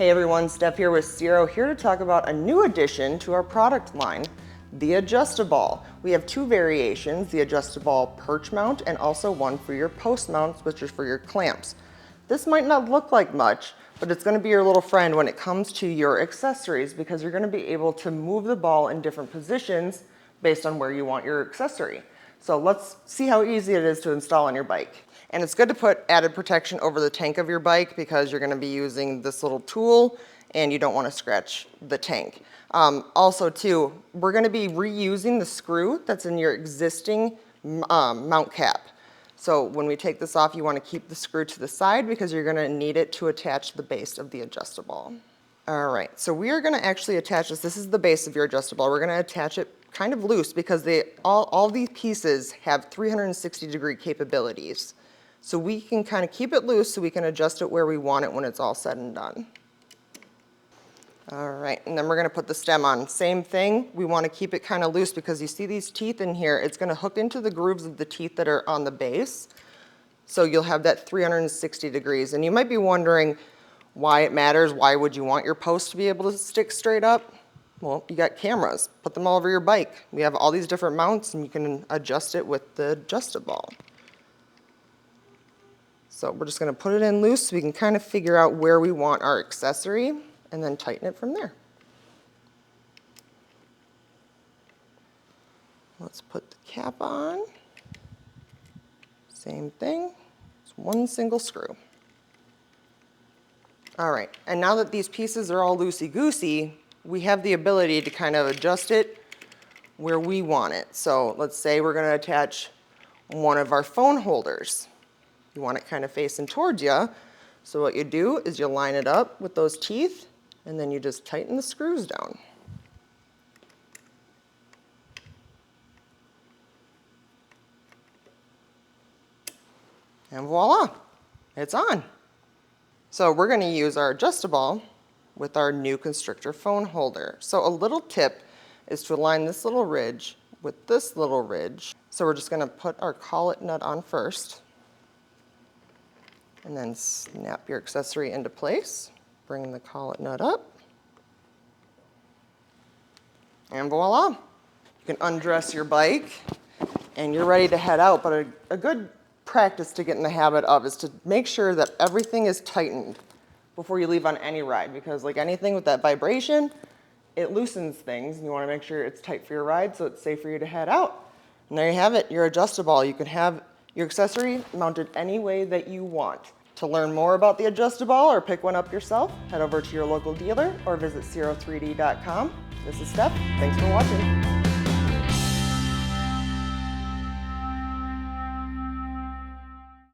Hey everyone, Steph here with Ciro, here to talk about a new addition to our product line, the Adjust-A-Ball. We have two variations, the Adjust-A-Ball perch mount and also one for your post mounts, which is for your clamps. This might not look like much, but it's going to be your little friend when it comes to your accessories because you're going to be able to move the ball in different positions based on where you want your accessory. So let's see how easy it is to install on your bike. And it's good to put added protection over the tank of your bike because you're going to be using this little tool and you don't want to scratch the tank. Also too, we're going to be reusing the screw that's in your existing mount cap. So when we take this off, you want to keep the screw to the side because you're going to need it to attach the base of the Adjust-A-Ball. All right, so we are going to actually attach this. This is the base of your Adjust-A-Ball. We're going to attach it kind of loose because all these pieces have 360-degree capabilities. So we can kind of keep it loose so we can adjust it where we want it when it's all said and done. All right, and then we're going to put the stem on. Same thing, we want to keep it kind of loose because you see these teeth in here, it's going to hook into the grooves of the teeth that are on the base. So you'll have that 360 degrees. And you might be wondering why it matters. Why would you want your post to be able to stick straight up? Well, you got cameras. Put them all over your bike. We have all these different mounts and you can adjust it with the Adjust-A-Ball. So we're just going to put it in loose so we can kind of figure out where we want our accessory and then tighten it from there. Let's put the cap on. Same thing, it's one single screw. All right, and now that these pieces are all loosey-goosey, we have the ability to kind of adjust it where we want it. So let's say we're going to attach one of our phone holders. You want it kind of facing towards you. So what you do is you line it up with those teeth and then you just tighten the screws down. And voila, it's on. So we're going to use our Adjust-A-Ball with our new constrictor phone holder. So a little tip is to align this little ridge with this little ridge. So we're just going to put our collet nut on first. And then snap your accessory into place. Bring the collet nut up. And voila. You can undress your bike and you're ready to head out. But a good practice to get in the habit of is to make sure that everything is tightened before you leave on any ride. Because like anything with that vibration, it loosens things. And you want to make sure it's tight for your ride so it's safe for you to head out. And there you have it, your Adjust-A-Ball. You can have your accessory mounted any way that you want. To learn more about the Adjust-A-Ball or pick one up yourself, head over to your local dealer or visit Ciro3D.com. This is Steph. Thanks for watching.